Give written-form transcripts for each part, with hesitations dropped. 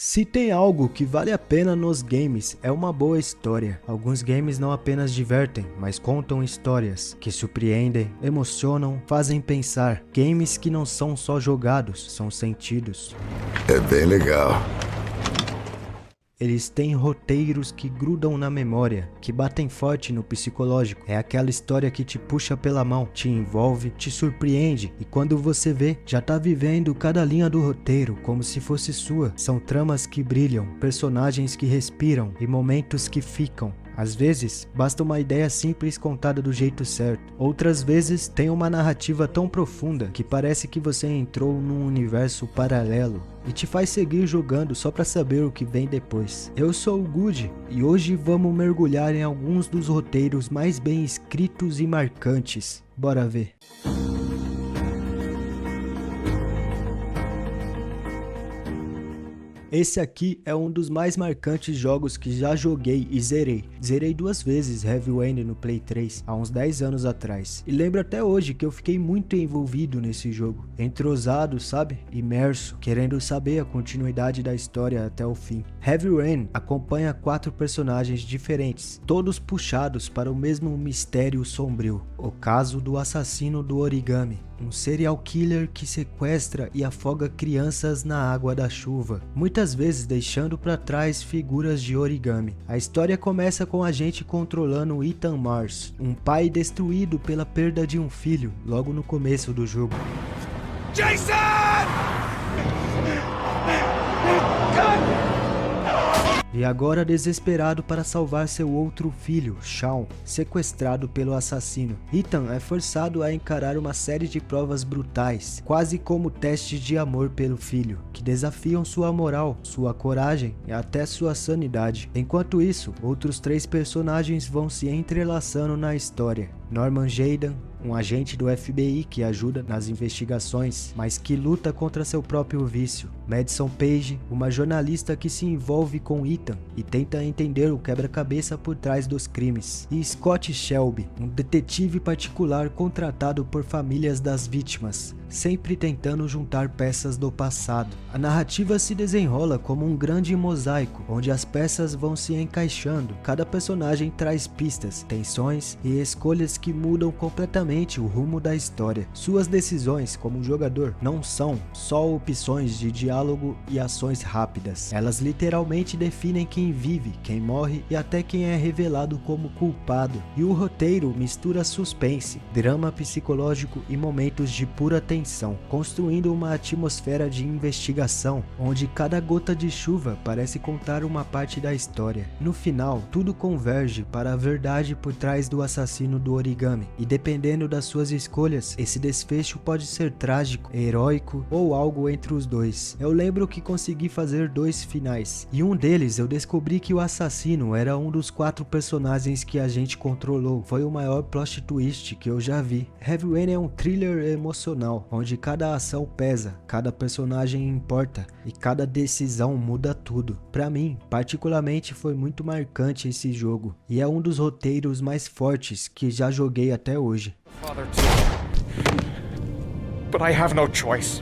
Se tem algo que vale a pena nos games, é uma boa história. Alguns games não apenas divertem, mas contam histórias que surpreendem, emocionam, fazem pensar. Games que não são só jogados, são sentidos. É bem legal. Eles têm roteiros que grudam na memória, que batem forte no psicológico. É aquela história que te puxa pela mão, te envolve, te surpreende e quando você vê, já tá vivendo cada linha do roteiro como se fosse sua. São tramas que brilham, personagens que respiram e momentos que ficam. Às vezes, basta uma ideia simples contada do jeito certo. Outras vezes, tem uma narrativa tão profunda que parece que você entrou num universo paralelo e te faz seguir jogando só pra saber o que vem depois. Eu sou o Good e hoje vamos mergulhar em alguns dos roteiros mais bem escritos e marcantes. Bora ver. Esse aqui é um dos mais marcantes jogos que já joguei e zerei. Zerei 2 vezes Heavy Rain no Play 3, há uns 10 anos atrás. E lembro até hoje que eu fiquei muito envolvido nesse jogo. Entrosado, sabe? Imerso, querendo saber a continuidade da história até o fim. Heavy Rain acompanha 4 personagens diferentes, todos puxados para o mesmo mistério sombrio. O caso do assassino do origami. Um serial killer que sequestra e afoga crianças na água da chuva, muitas vezes deixando para trás figuras de origami. A história começa com a gente controlando Ethan Mars, um pai destruído pela perda de um filho, logo no começo do jogo. Jason! E agora desesperado para salvar seu outro filho, Shaun, sequestrado pelo assassino. Ethan é forçado a encarar uma série de provas brutais, quase como testes de amor pelo filho, que desafiam sua moral, sua coragem e até sua sanidade. Enquanto isso, outros 3 personagens vão se entrelaçando na história. Norman Jayden, um agente do FBI que ajuda nas investigações, mas que luta contra seu próprio vício. Madison Paige, uma jornalista que se envolve com Ethan e tenta entender o quebra-cabeça por trás dos crimes. E Scott Shelby, um detetive particular contratado por famílias das vítimas, sempre tentando juntar peças do passado. A narrativa se desenrola como um grande mosaico, onde as peças vão se encaixando. Cada personagem traz pistas, tensões e escolhas que mudam completamente o rumo da história. Suas decisões como jogador não são só opções de diálogo e ações rápidas. Elas literalmente definem quem vive, quem morre e até quem é revelado como culpado. E o roteiro mistura suspense, drama psicológico e momentos de pura tensão, construindo uma atmosfera de investigação, onde cada gota de chuva parece contar uma parte da história. No final, tudo converge para a verdade por trás do assassino do origami, e dependendo das suas escolhas, esse desfecho pode ser trágico, heróico ou algo entre os dois. Eu lembro que consegui fazer 2 finais, e um deles eu descobri que o assassino era um dos 4 personagens que a gente controlou. Foi o maior plot twist que eu já vi. Heavy Rain é um thriller emocional, onde cada ação pesa, cada personagem importa e cada decisão muda tudo. Pra mim, particularmente, foi muito marcante esse jogo e é um dos roteiros mais fortes que já joguei até hoje. But I have no choice.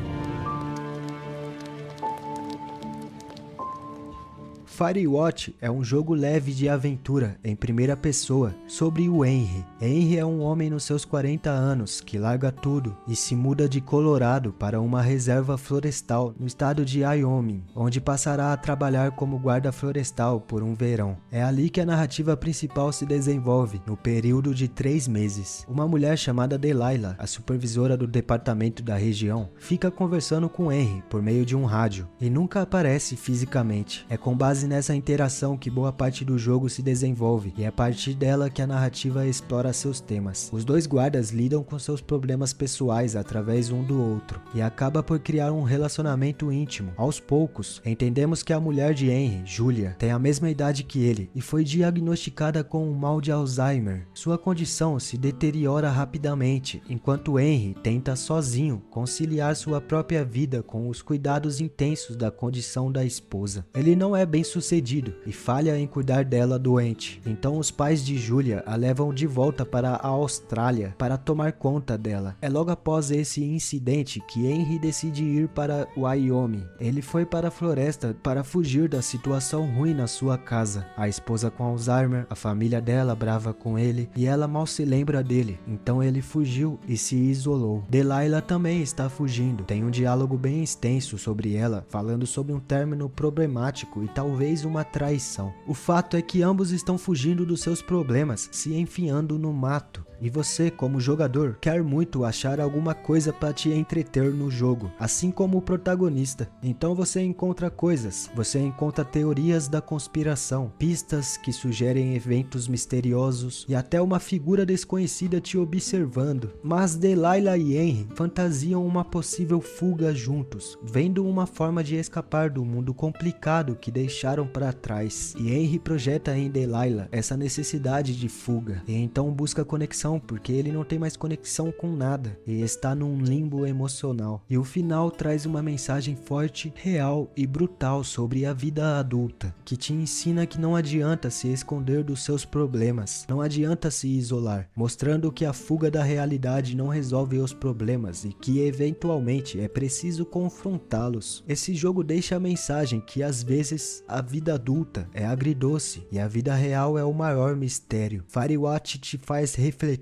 Firewatch é um jogo leve de aventura em primeira pessoa sobre o Henry. Henry é um homem nos seus 40 anos que larga tudo e se muda de Colorado para uma reserva florestal no estado de Wyoming, onde passará a trabalhar como guarda florestal por um verão. É ali que a narrativa principal se desenvolve, no período de 3 meses. Uma mulher chamada Delilah, a supervisora do departamento da região, fica conversando com Henry por meio de um rádio e nunca aparece fisicamente. É com base nessa interação que boa parte do jogo se desenvolve, e é a partir dela que a narrativa explora seus temas. Os 2 guardas lidam com seus problemas pessoais através um do outro, e acaba por criar um relacionamento íntimo. Aos poucos, entendemos que a mulher de Henry, Julia, tem a mesma idade que ele, e foi diagnosticada com um mal de Alzheimer. Sua condição se deteriora rapidamente, enquanto Henry tenta sozinho conciliar sua própria vida com os cuidados intensos da condição da esposa. Ele não é bem sucedido e falha em cuidar dela doente. Então os pais de Julia a levam de volta para a Austrália para tomar conta dela. É logo após esse incidente que Henry decide ir para Wyoming. Ele foi para a floresta para fugir da situação ruim na sua casa. A esposa com Alzheimer, a família dela brava com ele e ela mal se lembra dele. Então ele fugiu e se isolou. Delilah também está fugindo. Tem um diálogo bem extenso sobre ela, falando sobre um término problemático e talvez uma traição. O fato é que ambos estão fugindo dos seus problemas, se enfiando no mato. E você, como jogador, quer muito achar alguma coisa para te entreter no jogo, assim como o protagonista. Então você encontra coisas, você encontra teorias da conspiração, pistas que sugerem eventos misteriosos e até uma figura desconhecida te observando. Mas Delilah e Henry fantasiam uma possível fuga juntos, vendo uma forma de escapar do mundo complicado que deixaram para trás. E Henry projeta em Delilah essa necessidade de fuga, e então busca conexão porque ele não tem mais conexão com nada e está num limbo emocional. E o final traz uma mensagem forte, real e brutal sobre a vida adulta, que te ensina que não adianta se esconder dos seus problemas, não adianta se isolar, mostrando que a fuga da realidade não resolve os problemas e que eventualmente é preciso confrontá-los. Esse jogo deixa a mensagem que às vezes a vida adulta é agridoce e a vida real é o maior mistério. Firewatch te faz refletir.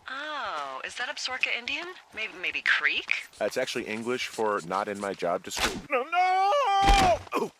Oh, is that Absaroka Indian? Maybe Creek? That's actually English for not in my job description. No!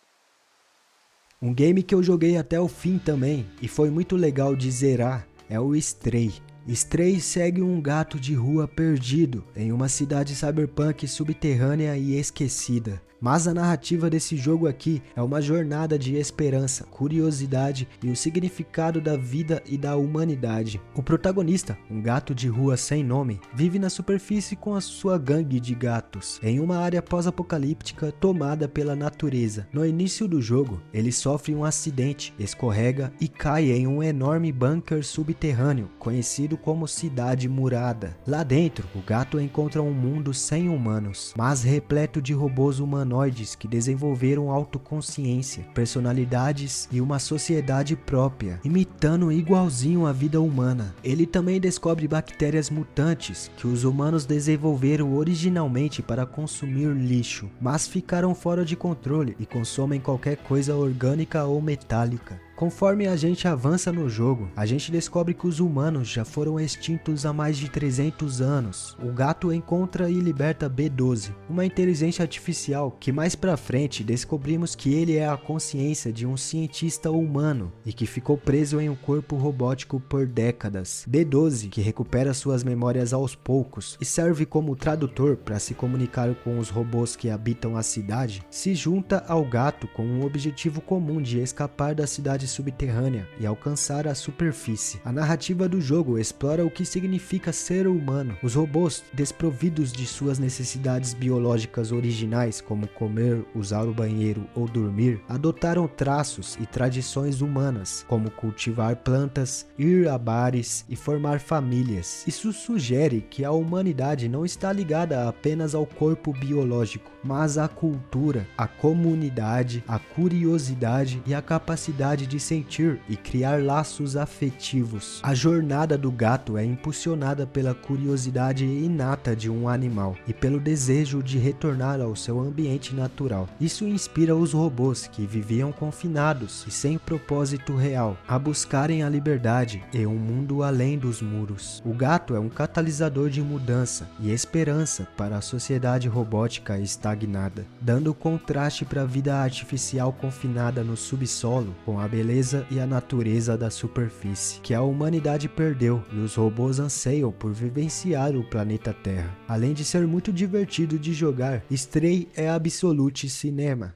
Um game que eu joguei até o fim também e foi muito legal de zerar é o Stray. Stray segue um gato de rua perdido em uma cidade cyberpunk subterrânea e esquecida. Mas a narrativa desse jogo aqui é uma jornada de esperança, curiosidade e o significado da vida e da humanidade. O protagonista, um gato de rua sem nome, vive na superfície com a sua gangue de gatos, em uma área pós-apocalíptica tomada pela natureza. No início do jogo, ele sofre um acidente, escorrega e cai em um enorme bunker subterrâneo, conhecido como Cidade Murada. Lá dentro, o gato encontra um mundo sem humanos, mas repleto de robôs humanoides que desenvolveram autoconsciência, personalidades e uma sociedade própria, imitando igualzinho a vida humana. Ele também descobre bactérias mutantes que os humanos desenvolveram originalmente para consumir lixo, mas ficaram fora de controle e consomem qualquer coisa orgânica ou metálica. Conforme a gente avança no jogo, a gente descobre que os humanos já foram extintos há mais de 300 anos. O gato encontra e liberta B12, uma inteligência artificial que mais pra frente descobrimos que ele é a consciência de um cientista humano e que ficou preso em um corpo robótico por décadas. B12, que recupera suas memórias aos poucos e serve como tradutor para se comunicar com os robôs que habitam a cidade, se junta ao gato com um objetivo comum de escapar da cidade subterrânea e alcançar a superfície. A narrativa do jogo explora o que significa ser humano. Os robôs, desprovidos de suas necessidades biológicas originais, como comer, usar o banheiro ou dormir, adotaram traços e tradições humanas, como cultivar plantas, ir a bares e formar famílias. Isso sugere que a humanidade não está ligada apenas ao corpo biológico, mas à cultura, à comunidade, à curiosidade e à capacidade de sentir e criar laços afetivos. A jornada do gato é impulsionada pela curiosidade inata de um animal e pelo desejo de retornar ao seu ambiente natural. Isso inspira os robôs que viviam confinados e sem propósito real a buscarem a liberdade e um mundo além dos muros. O gato é um catalisador de mudança e esperança para a sociedade robótica estagnada, dando contraste para a vida artificial confinada no subsolo com a beleza e a natureza da superfície, que a humanidade perdeu e os robôs anseiam por vivenciar o planeta Terra. Além de ser muito divertido de jogar, Stray é Absolute Cinema.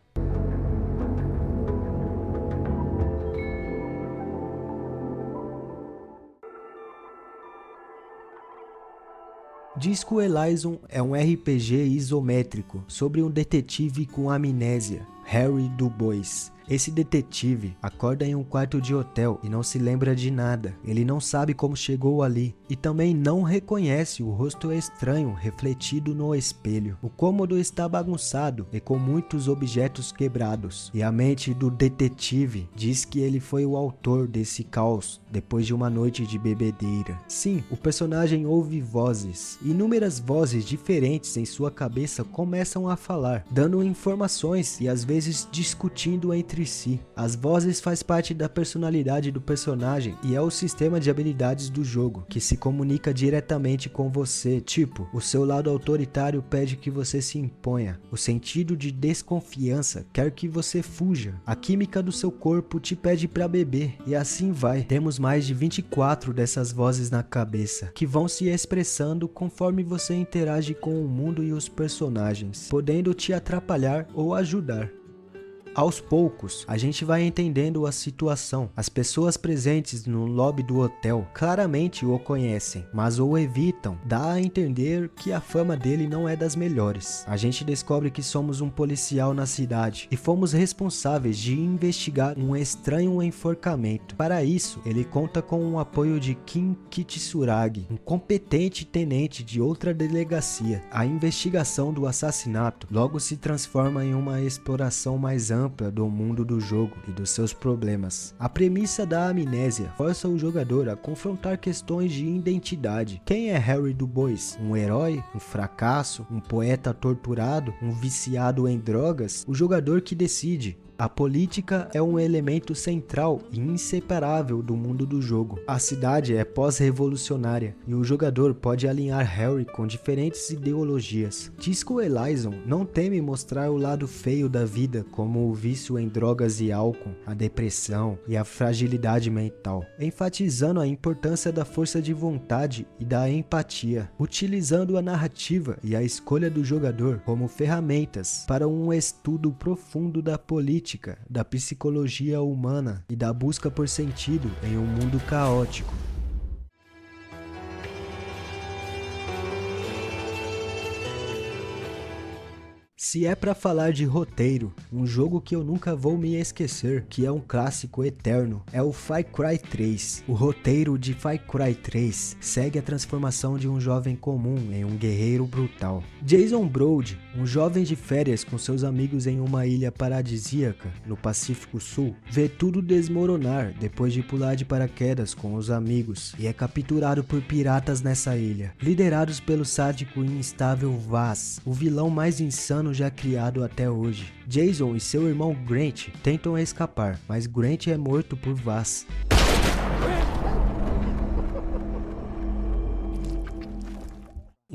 Disco Elysium é um RPG isométrico sobre um detetive com amnésia, Harry Du Bois. Esse detetive acorda em um quarto de hotel e não se lembra de nada. Ele não sabe como chegou ali e também não reconhece o rosto estranho refletido no espelho. O cômodo está bagunçado e com muitos objetos quebrados. E a mente do detetive diz que ele foi o autor desse caos depois de uma noite de bebedeira. Sim, o personagem ouve vozes. Inúmeras vozes diferentes em sua cabeça começam a falar, dando informações e às vezes discutindo entre si. As vozes faz parte da personalidade do personagem e é o sistema de habilidades do jogo, que se comunica diretamente com você, tipo, o seu lado autoritário pede que você se imponha, o sentido de desconfiança quer que você fuja, a química do seu corpo te pede para beber, e assim vai. Temos mais de 24 dessas vozes na cabeça, que vão se expressando conforme você interage com o mundo e os personagens, podendo te atrapalhar ou ajudar. Aos poucos, a gente vai entendendo a situação. As pessoas presentes no lobby do hotel claramente o conhecem, mas o evitam. Dá a entender que a fama dele não é das melhores. A gente descobre que somos um policial na cidade e fomos responsáveis de investigar um estranho enforcamento. Para isso, ele conta com o apoio de Kim Kitsuragi, um competente tenente de outra delegacia. A investigação do assassinato logo se transforma em uma exploração mais ampla do mundo do jogo e dos seus problemas. A premissa da amnésia força o jogador a confrontar questões de identidade. Quem é Harry Du Bois? Um herói? Um fracasso? Um poeta torturado? Um viciado em drogas? O jogador que decide. A política é um elemento central e inseparável do mundo do jogo. A cidade é pós-revolucionária e o jogador pode alinhar Harry com diferentes ideologias. Disco Elysium não teme mostrar o lado feio da vida, como o vício em drogas e álcool, a depressão e a fragilidade mental, enfatizando a importância da força de vontade e da empatia, utilizando a narrativa e a escolha do jogador como ferramentas para um estudo profundo da política, da psicologia humana e da busca por sentido em um mundo caótico. Se é pra falar de roteiro, um jogo que eu nunca vou me esquecer, que é um clássico eterno, é o Far Cry 3. O roteiro de Far Cry 3 segue a transformação de um jovem comum em um guerreiro brutal. Jason Brody, um jovem de férias com seus amigos em uma ilha paradisíaca no Pacífico Sul, vê tudo desmoronar depois de pular de paraquedas com os amigos e é capturado por piratas nessa ilha, liderados pelo sádico e instável Vaz, o vilão mais insano já criado até hoje. Jason e seu irmão Grant tentam escapar, mas Grant é morto por Vaz.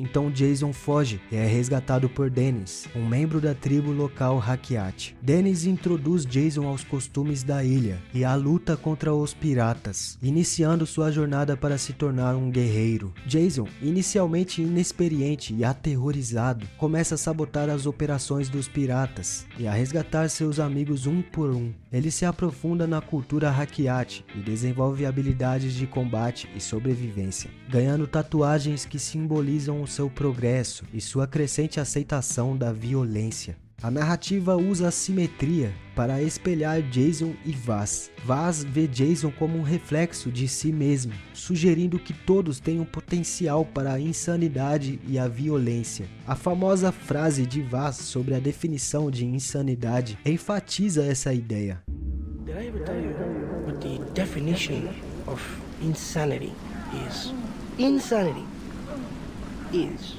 Então Jason foge e é resgatado por Dennis, um membro da tribo local Rakyat. Dennis introduz Jason aos costumes da ilha e à luta contra os piratas, iniciando sua jornada para se tornar um guerreiro. Jason, inicialmente inexperiente e aterrorizado, começa a sabotar as operações dos piratas e a resgatar seus amigos um por um. Ele se aprofunda na cultura Rakyat e desenvolve habilidades de combate e sobrevivência, ganhando tatuagens que simbolizam o seu progresso e sua crescente aceitação da violência. A narrativa usa a simetria para espelhar Jason e Vaz. Vaz vê Jason como um reflexo de si mesmo, sugerindo que todos têm um potencial para a insanidade e a violência. A famosa frase de Vaz sobre a definição de insanidade enfatiza essa ideia. Did I ever tell you what the definition of insanity is? Insanity is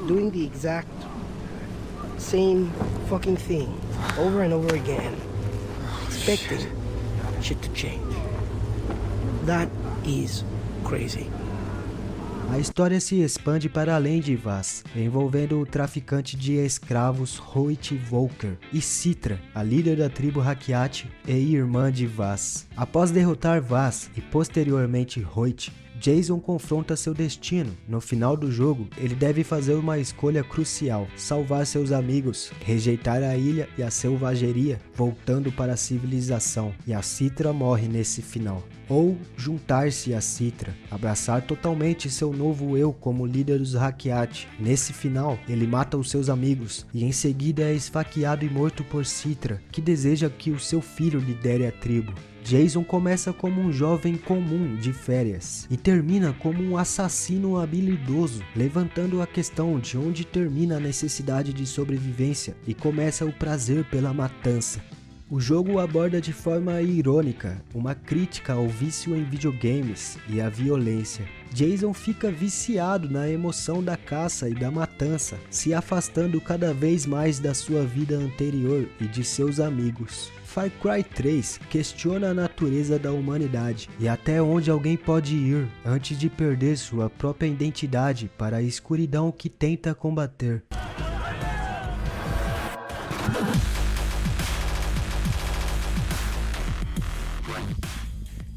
doing the exact same fucking thing over and over again, expecting shit to change. That is crazy. A história se expande para além de Vaz, envolvendo o traficante de escravos Hoyt Volker e Citra, a líder da tribo Rakyat e irmã de Vaz. Após derrotar Vaz e posteriormente Hoyt, Jason confronta seu destino. No final do jogo, ele deve fazer uma escolha crucial: salvar seus amigos, rejeitar a ilha e a selvageria, voltando para a civilização. E a Citra morre nesse final. Ou juntar-se a Citra, abraçar totalmente seu novo eu como líder dos Rakyat. Nesse final, ele mata os seus amigos e em seguida é esfaqueado e morto por Citra, que deseja que o seu filho lidere a tribo. Jason começa como um jovem comum de férias e termina como um assassino habilidoso, levantando a questão de onde termina a necessidade de sobrevivência e começa o prazer pela matança. O jogo aborda de forma irônica uma crítica ao vício em videogames e à violência. Jason fica viciado na emoção da caça e da matança, se afastando cada vez mais da sua vida anterior e de seus amigos. Far Cry 3 questiona a natureza da humanidade e até onde alguém pode ir antes de perder sua própria identidade para a escuridão que tenta combater.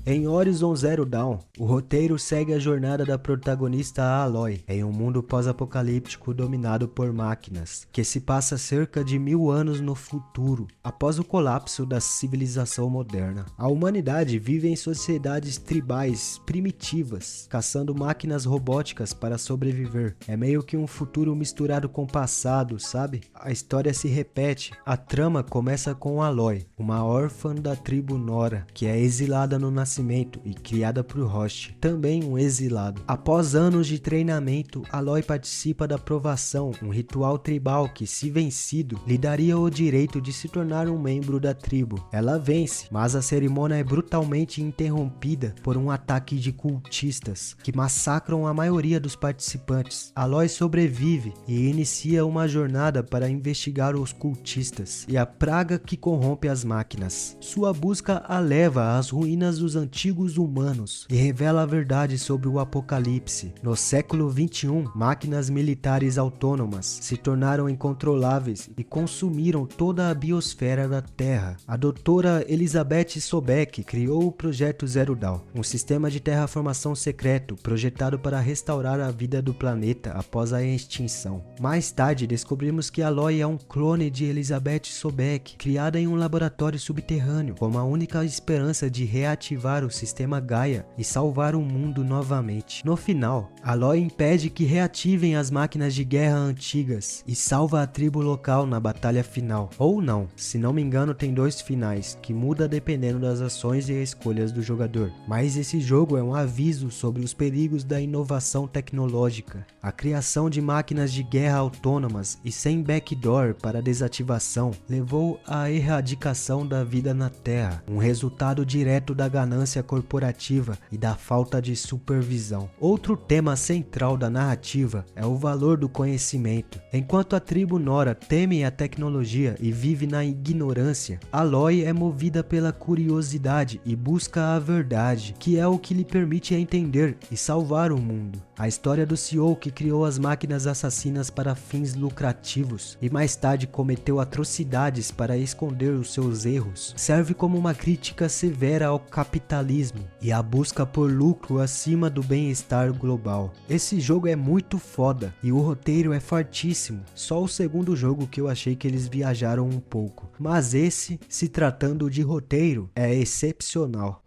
Em Horizon Zero Dawn, o roteiro segue a jornada da protagonista Aloy em um mundo pós-apocalíptico dominado por máquinas, que se passa cerca de 1000 anos no futuro, após o colapso da civilização moderna. A humanidade vive em sociedades tribais primitivas, caçando máquinas robóticas para sobreviver. É meio que um futuro misturado com o passado, sabe? A história se repete. A trama começa com Aloy, uma órfã da tribo Nora, que é exilada no nascimento e criada por Host, também um exilado. Após anos de treinamento, Aloy participa da provação, um ritual tribal que, se vencido, lhe daria o direito de se tornar um membro da tribo. Ela vence, mas a cerimônia é brutalmente interrompida por um ataque de cultistas, que massacram a maioria dos participantes. Aloy sobrevive e inicia uma jornada para investigar os cultistas e a praga que corrompe as máquinas. Sua busca a leva às ruínas dos antigos humanos e revela a verdade sobre o apocalipse. No século 21, máquinas militares autônomas se tornaram incontroláveis e consumiram toda a biosfera da Terra. A doutora Elizabeth Sobeck criou o Projeto Zero Dawn, um sistema de terraformação secreto projetado para restaurar a vida do planeta após a extinção. Mais tarde, descobrimos que Aloy é um clone de Elizabeth Sobeck, criada em um laboratório subterrâneo, como a única esperança de reativar o sistema Gaia e salvar o mundo novamente. No final, Aloy impede que reativem as máquinas de guerra antigas e salva a tribo local na batalha final. Ou não, se não me engano tem 2 finais, que muda dependendo das ações e escolhas do jogador. Mas esse jogo é um aviso sobre os perigos da inovação tecnológica. A criação de máquinas de guerra autônomas e sem backdoor para desativação levou à erradicação da vida na Terra, um resultado direto da ganância corporativa e da falta de supervisão. Outro tema central da narrativa é o valor do conhecimento. Enquanto a tribo Nora teme a tecnologia e vive na ignorância, Aloy é movida pela curiosidade e busca a verdade, que é o que lhe permite entender e salvar o mundo. A história do CEO que criou as máquinas assassinas para fins lucrativos e mais tarde cometeu atrocidades para esconder os seus erros, serve como uma crítica severa ao capitalismo e a busca por lucro acima do bem-estar global. Esse jogo é muito foda e o roteiro é fortíssimo. Só o segundo jogo que eu achei que eles viajaram um pouco, mas esse, se tratando de roteiro, é excepcional.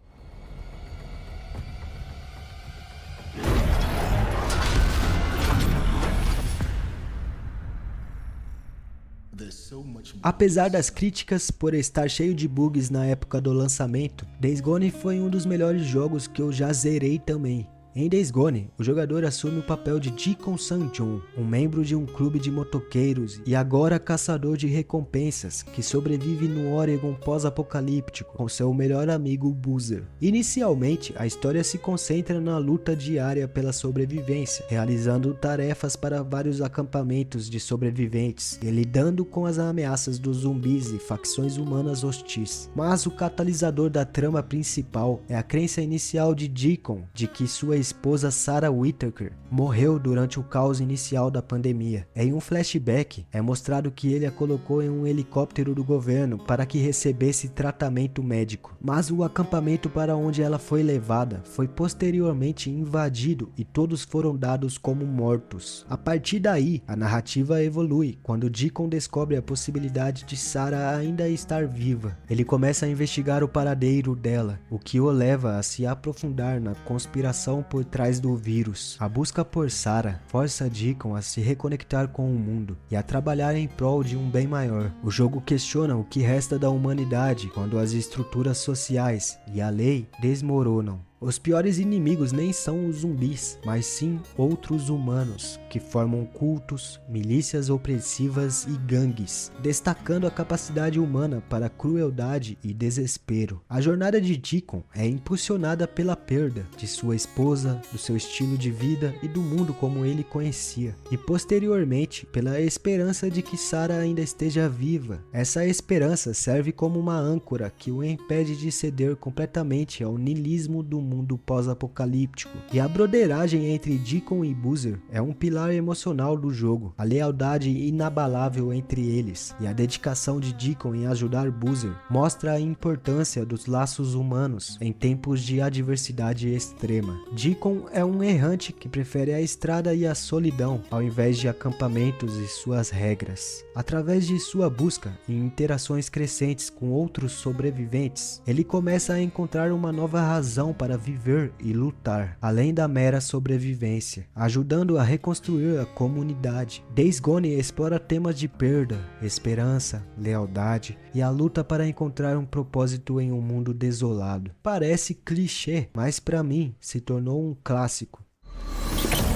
Apesar das críticas por estar cheio de bugs na época do lançamento, Days Gone foi um dos melhores jogos que eu já zerei também. Em Days Gone, o jogador assume o papel de Deacon Sanjon, um membro de um clube de motoqueiros e agora caçador de recompensas, que sobrevive no Oregon pós-apocalíptico com seu melhor amigo Boozer. Inicialmente, a história se concentra na luta diária pela sobrevivência, realizando tarefas para vários acampamentos de sobreviventes e lidando com as ameaças dos zumbis e facções humanas hostis. Mas o catalisador da trama principal é a crença inicial de Deacon de que sua esposa Sarah Whittaker morreu durante o caos inicial da pandemia. Em um flashback, é mostrado que ele a colocou em um helicóptero do governo para que recebesse tratamento médico. Mas o acampamento para onde ela foi levada foi posteriormente invadido e todos foram dados como mortos. A partir daí, a narrativa evolui quando Deacon descobre a possibilidade de Sarah ainda estar viva. Ele começa a investigar o paradeiro dela, o que o leva a se aprofundar na conspiração por trás do vírus. A busca por Sarah força Deacon a se reconectar com o mundo e a trabalhar em prol de um bem maior. O jogo questiona o que resta da humanidade quando as estruturas sociais e a lei desmoronam. Os piores inimigos nem são os zumbis, mas sim outros humanos, que formam cultos, milícias opressivas e gangues, destacando a capacidade humana para crueldade e desespero. A jornada de Deacon é impulsionada pela perda de sua esposa, do seu estilo de vida e do mundo como ele conhecia, e posteriormente pela esperança de que Sarah ainda esteja viva. Essa esperança serve como uma âncora que o impede de ceder completamente ao niilismo do mundo pós-apocalíptico. E a broderagem entre Deacon e Boozer é um pilar emocional do jogo. A lealdade inabalável entre eles e a dedicação de Deacon em ajudar Boozer mostra a importância dos laços humanos em tempos de adversidade extrema. Deacon é um errante que prefere a estrada e a solidão ao invés de acampamentos e suas regras. Através de sua busca e interações crescentes com outros sobreviventes, ele começa a encontrar uma nova razão para viver e lutar, além da mera sobrevivência, ajudando a reconstruir a comunidade. Days Gone explora temas de perda, esperança, lealdade e a luta para encontrar um propósito em um mundo desolado. Parece clichê, mas para mim se tornou um clássico.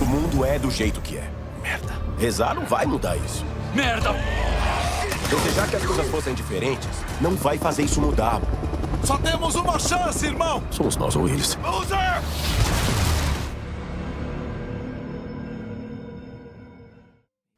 O mundo é do jeito que é. Merda. Rezar não vai mudar isso. Merda! Desejar que as coisas fossem diferentes não vai fazer isso mudar. Só temos uma chance, irmão! Somos nós ou eles. Boozer!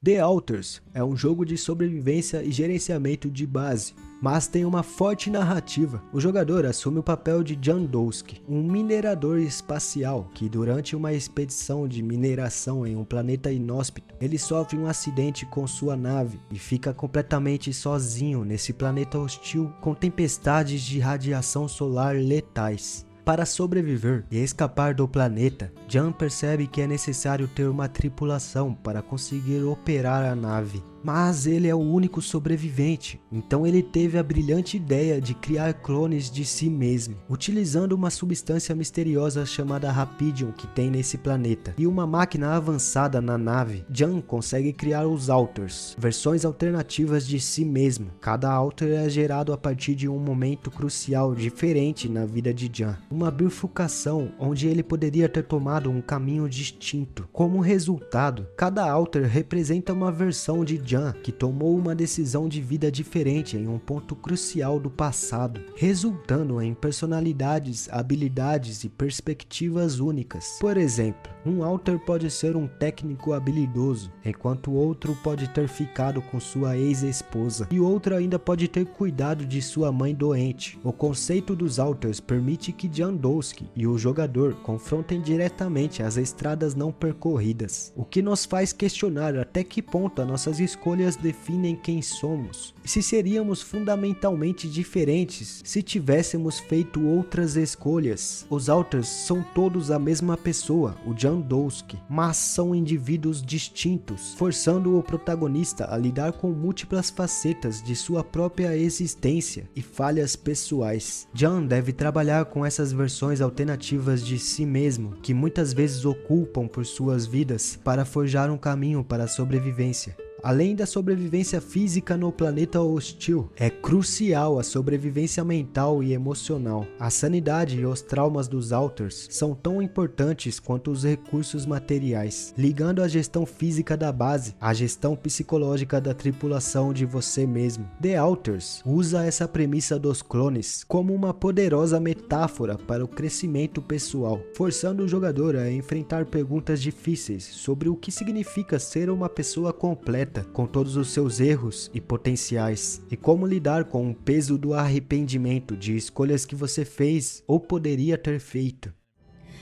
The Alters é um jogo de sobrevivência e gerenciamento de base, mas tem uma forte narrativa. O jogador assume o papel de John Dosky, um minerador espacial que durante uma expedição de mineração em um planeta inóspito, ele sofre um acidente com sua nave e fica completamente sozinho nesse planeta hostil com tempestades de radiação solar letais. Para sobreviver e escapar do planeta, John percebe que é necessário ter uma tripulação para conseguir operar a nave. Mas ele é o único sobrevivente, então ele teve a brilhante ideia de criar clones de si mesmo, utilizando uma substância misteriosa chamada Rapidium que tem nesse planeta, e uma máquina avançada na nave. John consegue criar os Alters, versões alternativas de si mesmo. Cada Alter é gerado a partir de um momento crucial diferente na vida de John, uma bifurcação onde ele poderia ter tomado um caminho distinto. Como resultado, cada Alter representa uma versão de John que tomou uma decisão de vida diferente em um ponto crucial do passado, resultando em personalidades, habilidades e perspectivas únicas. Por exemplo, um Alter pode ser um técnico habilidoso, enquanto outro pode ter ficado com sua ex-esposa, e outro ainda pode ter cuidado de sua mãe doente. O conceito dos Alters permite que John Dosky e o jogador confrontem diretamente as estradas não percorridas, o que nos faz questionar até que ponto as nossas escolhas definem quem somos, e se seríamos fundamentalmente diferentes se tivéssemos feito outras escolhas. Os Alters são todos a mesma pessoa, o John Dosky, mas são indivíduos distintos, forçando o protagonista a lidar com múltiplas facetas de sua própria existência e falhas pessoais. John deve trabalhar com essas versões alternativas de si mesmo, que muitas vezes ocupam por suas vidas para forjar um caminho para a sobrevivência. Além da sobrevivência física no planeta hostil, é crucial a sobrevivência mental e emocional. A sanidade e os traumas dos Alters são tão importantes quanto os recursos materiais, ligando a gestão física da base à gestão psicológica da tripulação de você mesmo. The Alters usa essa premissa dos clones como uma poderosa metáfora para o crescimento pessoal, forçando o jogador a enfrentar perguntas difíceis sobre o que significa ser uma pessoa completa, com todos os seus erros e potenciais, e como lidar com o peso do arrependimento de escolhas que você fez ou poderia ter feito.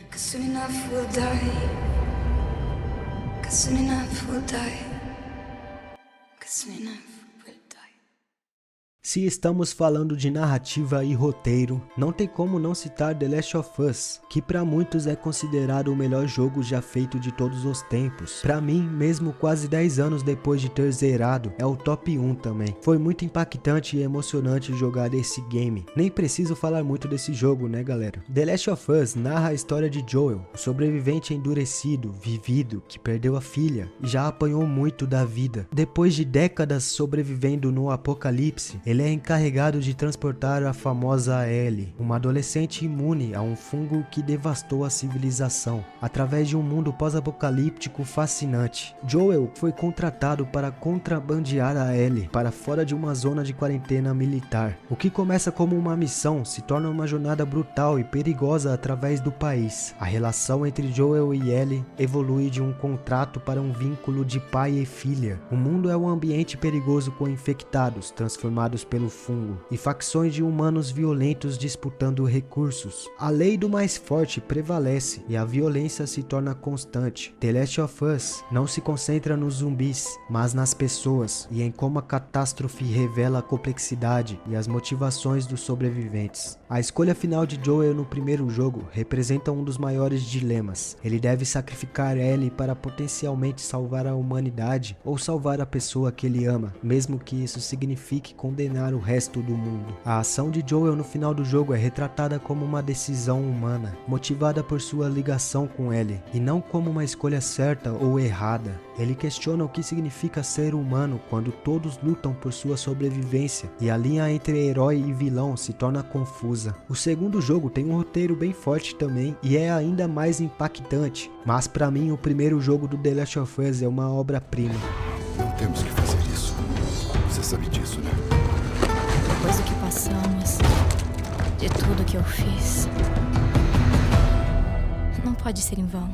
'Cause soon enough we'll die. 'Cause soon enough we'll die. 'Cause soon enough we'll die. Se estamos falando de narrativa e roteiro, não tem como não citar The Last of Us, que para muitos é considerado o melhor jogo já feito de todos os tempos. Para mim, mesmo quase 10 anos depois de ter zerado, é o top 1 também. Foi muito impactante e emocionante jogar esse game. Nem preciso falar muito desse jogo, né galera? The Last of Us narra a história de Joel, um sobrevivente endurecido, vivido, que perdeu a filha e já apanhou muito da vida. Depois de décadas sobrevivendo no apocalipse, ele é encarregado de transportar a famosa Ellie, uma adolescente imune a um fungo que devastou a civilização, através de um mundo pós-apocalíptico fascinante. Joel foi contratado para contrabandear a Ellie para fora de uma zona de quarentena militar. O que começa como uma missão se torna uma jornada brutal e perigosa através do país. A relação entre Joel e Ellie evolui de um contrato para um vínculo de pai e filha. O mundo é um ambiente perigoso com infectados, transformados pelo fungo, e facções de humanos violentos disputando recursos. A lei do mais forte prevalece e a violência se torna constante. The Last of Us não se concentra nos zumbis, mas nas pessoas e em como a catástrofe revela a complexidade e as motivações dos sobreviventes. A escolha final de Joel no primeiro jogo representa um dos maiores dilemas. Ele deve sacrificar Ellie para potencialmente salvar a humanidade ou salvar a pessoa que ele ama, mesmo que isso signifique condenar o resto do mundo. A ação de Joel no final do jogo é retratada como uma decisão humana, motivada por sua ligação com Ellie, e não como uma escolha certa ou errada. Ele questiona o que significa ser humano quando todos lutam por sua sobrevivência, e a linha entre herói e vilão se torna confusa. O segundo jogo tem um roteiro bem forte também, e é ainda mais impactante, mas para mim o primeiro jogo do The Last of Us é uma obra-prima. Não temos que fazer isso. Você sabe disso, né? Depois do que passamos, de tudo que eu fiz, não pode ser em vão.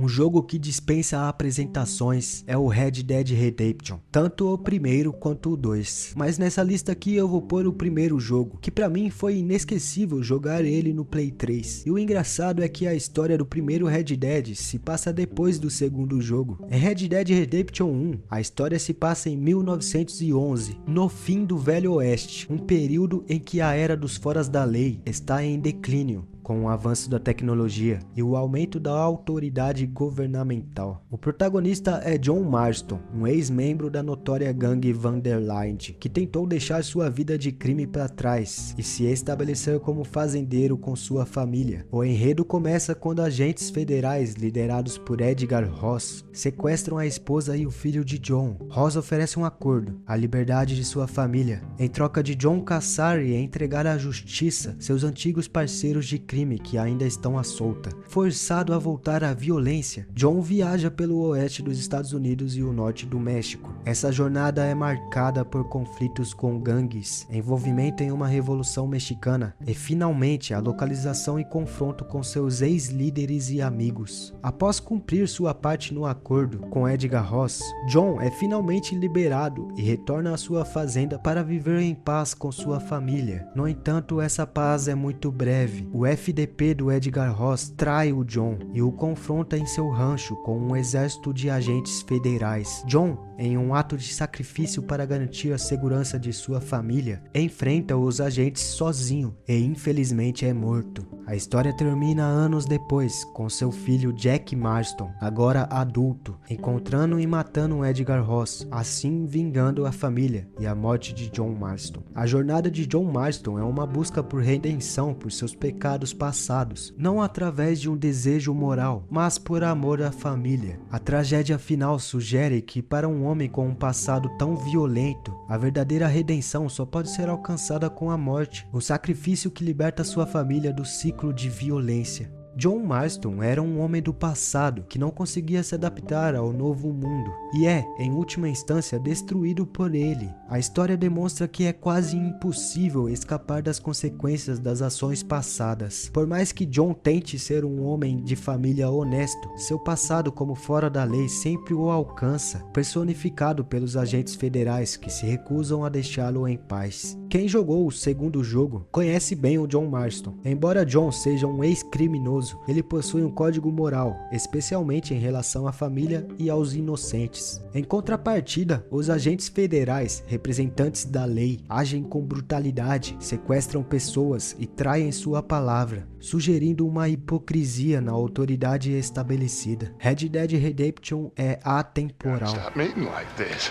Um jogo que dispensa apresentações é o Red Dead Redemption, tanto o primeiro quanto o 2. Mas nessa lista aqui eu vou pôr o primeiro jogo, que pra mim foi inesquecível jogar ele no Play 3. E o engraçado é que a história do primeiro Red Dead se passa depois do segundo jogo. Em Red Dead Redemption 1, a história se passa em 1911, no fim do Velho Oeste, um período em que a era dos foras da lei está em declínio, com o avanço da tecnologia e o aumento da autoridade governamental. O protagonista é John Marston, um ex-membro da notória gangue Vanderlinde, que tentou deixar sua vida de crime para trás e se estabelecer como fazendeiro com sua família. O enredo começa quando agentes federais liderados por Edgar Ross sequestram a esposa e o filho de John. Ross oferece um acordo, a liberdade de sua família, em troca de John caçar e entregar à justiça seus antigos parceiros de crime que ainda estão à solta. Forçado a voltar à violência, John viaja pelo oeste dos Estados Unidos e o norte do México. Essa jornada é marcada por conflitos com gangues, envolvimento em uma revolução mexicana e finalmente a localização e confronto com seus ex-líderes e amigos. Após cumprir sua parte no acordo com Edgar Ross, John é finalmente liberado e retorna à sua fazenda para viver em paz com sua família. No entanto, essa paz é muito breve. O FDP do Edgar Ross trai o John e o confronta em seu rancho com um exército de agentes federais. John, em um ato de sacrifício para garantir a segurança de sua família, enfrenta os agentes sozinho e infelizmente é morto. A história termina anos depois, com seu filho Jack Marston, agora adulto, encontrando e matando Edgar Ross, assim vingando a família e a morte de John Marston. A jornada de John Marston é uma busca por redenção por seus pecados passados, não através de um desejo moral, mas por amor à família. A tragédia final sugere que para um homem com um passado tão violento, a verdadeira redenção só pode ser alcançada com a morte, o sacrifício que liberta sua família do ciclo de violência. John Marston era um homem do passado que não conseguia se adaptar ao novo mundo e é, em última instância, destruído por ele. A história demonstra que é quase impossível escapar das consequências das ações passadas. Por mais que John tente ser um homem de família honesto, seu passado como fora da lei sempre o alcança, personificado pelos agentes federais que se recusam a deixá-lo em paz. Quem jogou o segundo jogo conhece bem o John Marston. Embora John seja um ex-criminoso, ele possui um código moral, especialmente em relação à família e aos inocentes. Em contrapartida, os agentes federais, representantes da lei, agem com brutalidade, sequestram pessoas e traem sua palavra, sugerindo uma hipocrisia na autoridade estabelecida. Red Dead Redemption é atemporal. Stop meeting like this.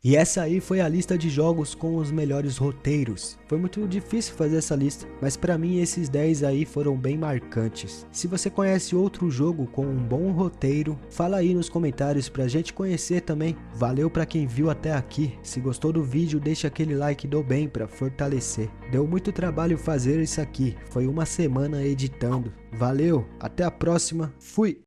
E essa aí foi a lista de jogos com os melhores roteiros. Foi muito difícil fazer essa lista, mas pra mim esses 10 aí foram bem marcantes. Se você conhece outro jogo com um bom roteiro, fala aí nos comentários pra gente conhecer também. Valeu pra quem viu até aqui. Se gostou do vídeo, deixa aquele like do bem pra fortalecer. Deu muito trabalho fazer isso aqui, foi uma semana editando. Valeu, até a próxima, fui!